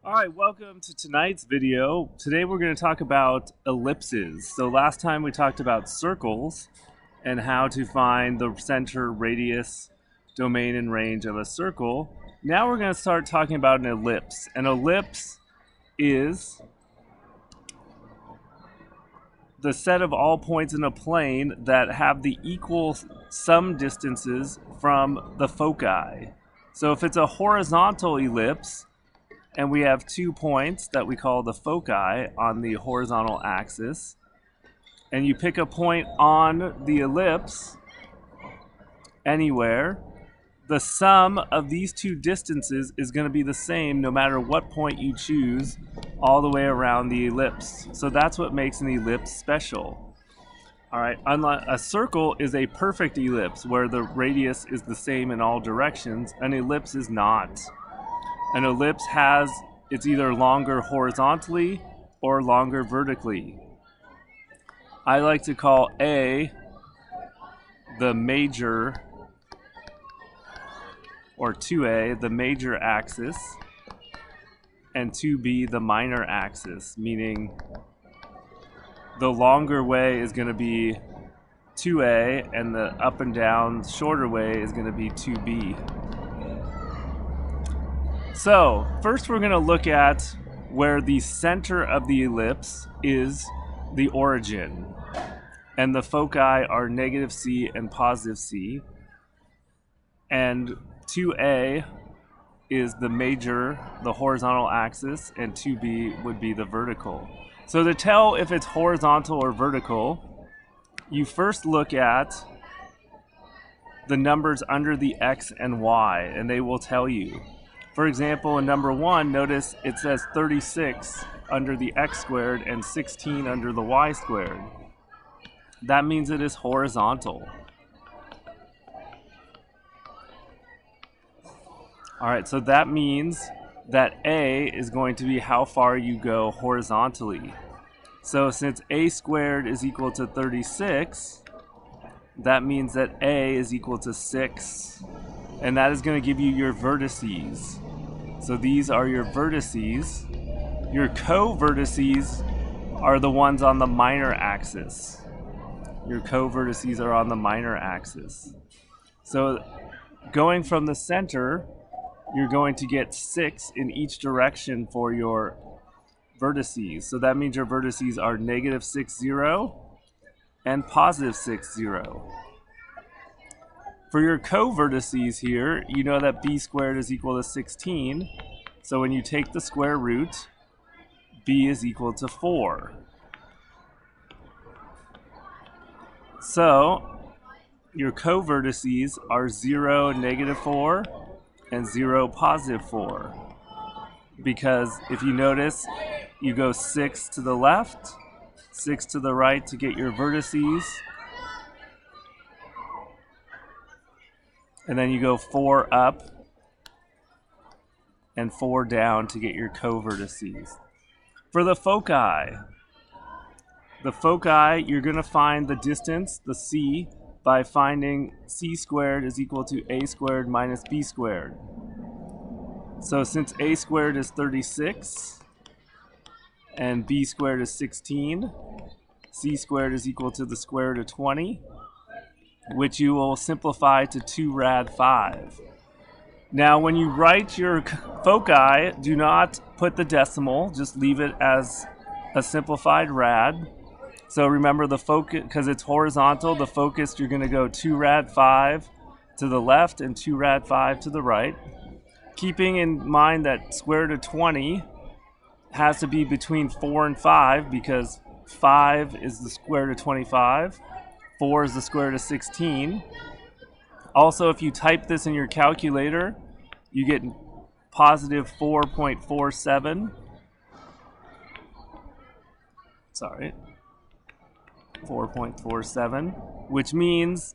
Alright, welcome to tonight's video. Today we're going to talk about ellipses. So last time we talked about circles and how to find the center, radius, domain, and range of a circle. Now we're going to start talking about an ellipse. An ellipse is the set of all points in a plane that have the equal sum distances from the foci. So if it's a horizontal ellipse, and we have 2 points that we call the foci on the horizontal axis, and you pick a point on the ellipse anywhere, the sum of these two distances is going to be the same no matter what point you choose all the way around the ellipse. So that's what makes an ellipse special. Alright, a circle is a perfect ellipse where the radius is the same in all directions. An ellipse is not. An ellipse it's either longer horizontally or longer vertically. I like to call A the major, or 2A, the major axis, and 2B the minor axis, meaning the longer way is going to be 2A and the up and down shorter way is going to be 2B. So, first we're going to look at where the center of the ellipse is the origin. And the foci are negative C and positive C. And 2A is the major, the horizontal axis, and 2B would be the vertical. So to tell if it's horizontal or vertical, you first look at the numbers under the X and Y, and they will tell you. For example, in number 1, notice it says 36 under the x squared and 16 under the y squared. That means it is horizontal. Alright, so that means that A is going to be how far you go horizontally. So since A squared is equal to 36, that means that A is equal to 6. And that is going to give you your vertices. So these are your vertices. Your co-vertices are the ones on the minor axis. Your co-vertices are on the minor axis. So going from the center, you're going to get 6 in each direction for your vertices. So that means your vertices are negative 6, 0 and positive 6, 0. For your co-vertices here, you know that b squared is equal to 16. So when you take the square root, b is equal to 4. So your co-vertices are 0, negative 4, and 0, positive 4. Because if you notice, you go 6 to the left, 6 to the right to get your vertices, and then you go 4 up and 4 down to get your co-vertices. For the foci, you're going to find the distance, the C, by finding C squared is equal to A squared minus B squared. So since A squared is 36 and B squared is 16, C squared is equal to the square root of 20, which you will simplify to 2 rad 5. Now when you write your foci, do not put the decimal, just leave it as a simplified rad. So remember the focus, because it's horizontal, the focus you're going to go 2 rad 5 to the left and 2 rad 5 to the right. Keeping in mind that square root of 20 has to be between 4 and 5 because 5 is the square root of 25. 4 is the square root of 16. Also, if you type this in your calculator, you get positive 4.47. Sorry. 4.47, which means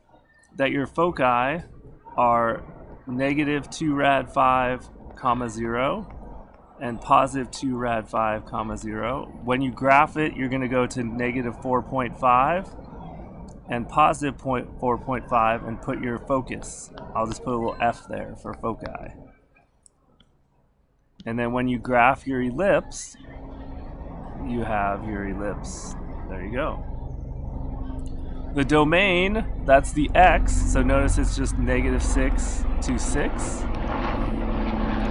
that your foci are negative 2 rad 5, comma 0, and positive 2 rad 5, comma 0. When you graph it, you're going to go to negative 4.5. and positive 4.5 and put your focus. I'll just put a little F there for foci. And then when you graph your ellipse, you have your ellipse. There you go. The domain, that's the x, so notice it's just -6 to 6.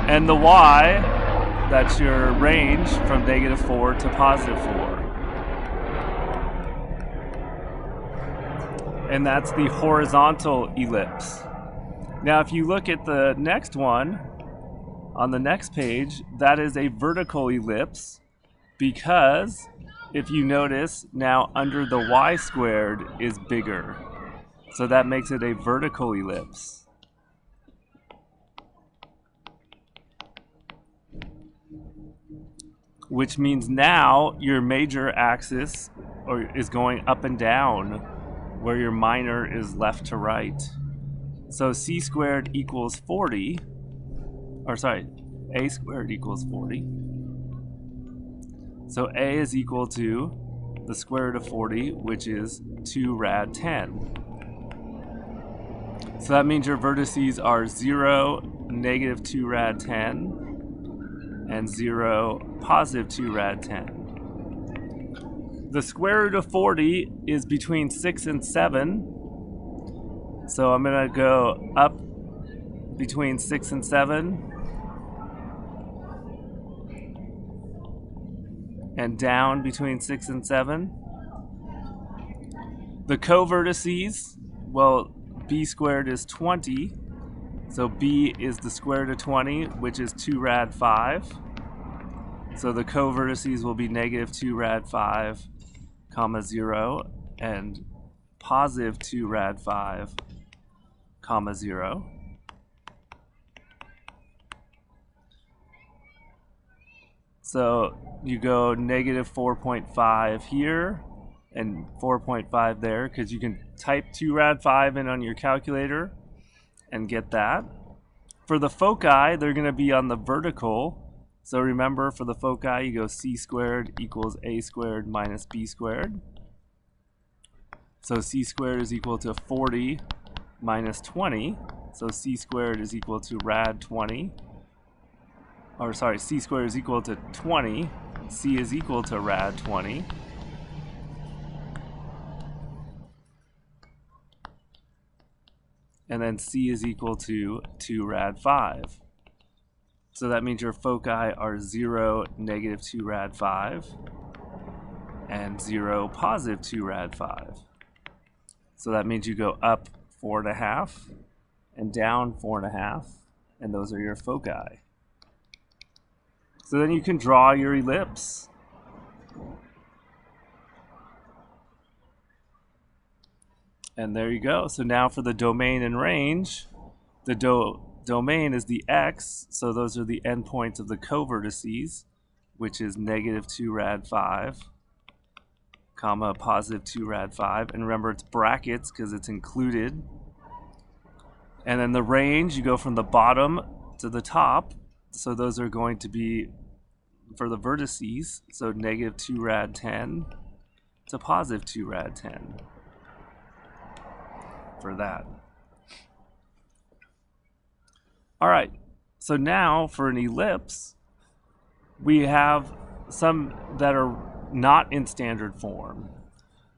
And the y, that's your range from -4 to +4. And that's the horizontal ellipse. Now if you look at the next one, on the next page, that is a vertical ellipse, because if you notice, now under the y squared is bigger. So that makes it a vertical ellipse. Which means now your major axis is going up and down, where your minor is left to right. So c squared equals 40, or sorry, a squared equals 40. So a is equal to the square root of 40, which is 2 rad 10. So that means your vertices are 0, -2 rad 10, and 0, +2 rad 10. The square root of 40 is between 6 and 7. So I'm going to go up between 6 and 7. And down between 6 and 7. The co-vertices, well, b squared is 20. So b is the square root of 20, which is 2 rad 5. So the co-vertices will be -2 rad 5, 0, and +2 rad 5, 0. So you go -4.5 here and 4.5 there, because you can type 2 rad 5 in on your calculator and get that. For the foci, they're going to be on the vertical. So remember, for the foci, you go c squared equals a squared minus b squared. So c squared is equal to 40 minus 20. So c squared is equal to rad 20. Or sorry, c squared is equal to 20. C is equal to rad 20. And then c is equal to 2 rad 5. So that means your foci are 0, -2 rad 5, and 0, +2 rad 5. So that means you go up 4.5 and down 4.5, and those are your foci. So then you can draw your ellipse. And there you go. So now for the domain and range, the domain is the x, so those are the endpoints of the co-vertices, which is -2 rad 5, comma, +2 rad 5. And remember, it's brackets because it's included. And then the range, you go from the bottom to the top. So those are going to be for the vertices, so -2 rad 10 to +2 rad 10 for that. All right, so now for an ellipse, we have some that are not in standard form.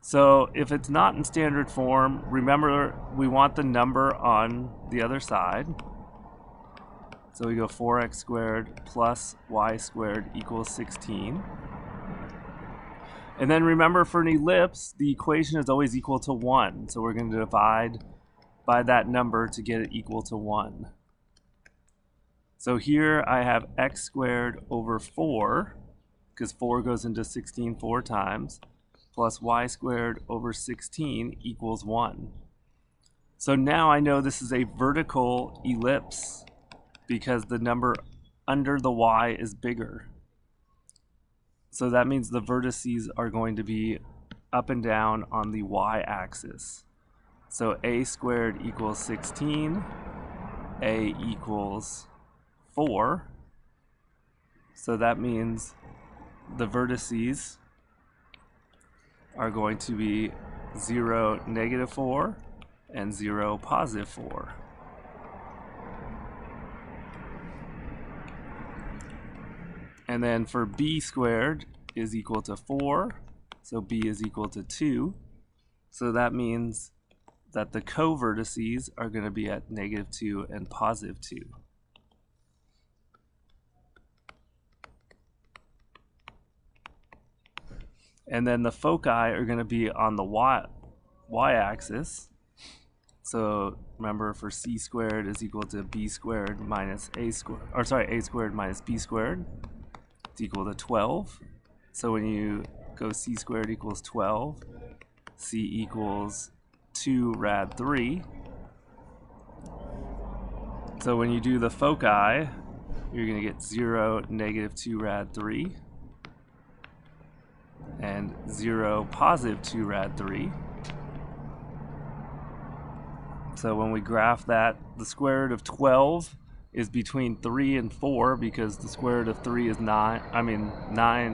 So if it's not in standard form, remember we want the number on the other side. So we go 4x squared plus y squared equals 16. And then remember, for an ellipse, the equation is always equal to 1. So we're going to divide by that number to get it equal to 1. So here I have x squared over 4, because 4 goes into 16 4 times, plus y squared over 16 equals 1. So now I know this is a vertical ellipse because the number under the y is bigger. So that means the vertices are going to be up and down on the y-axis. So a squared equals 16, a equals 4. So that means the vertices are going to be 0, -4, and 0, +4. And then for b squared is equal to 4, so b is equal to 2. So that means that the co-vertices are going to be at -2 and +2. And then the foci are going to be on the y-axis. So remember, for c squared is equal to b squared minus a squared, or sorry, a squared minus b squared. It's equal to 12. So when you go c squared equals 12, c equals 2 rad 3. So when you do the foci, you're going to get 0, -2 rad 3, and 0, +2 rad 3. So when we graph that, the square root of 12 is between 3 and 4, because the square root of 3 is 9.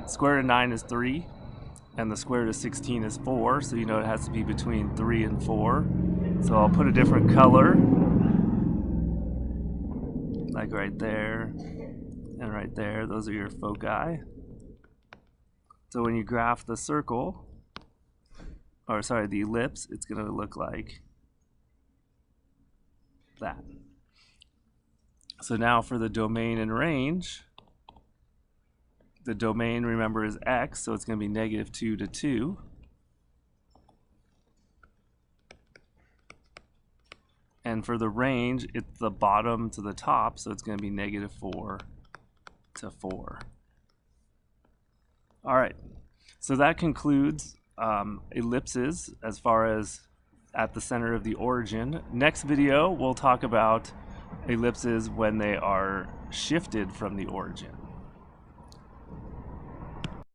Square root of 9 is 3, and the square root of 16 is 4, so you know it has to be between 3 and 4. So I'll put a different color, like right there and right there. Those are your foci. So when you graph the circle, or sorry, the ellipse, it's going to look like that. So now for the domain and range, the domain, remember, is x, so it's going to be -2 to 2. And for the range, it's the bottom to the top, so it's going to be -4 to 4. All right, so that concludes ellipses as far as at the center of the origin. Next video, we'll talk about ellipses when they are shifted from the origin.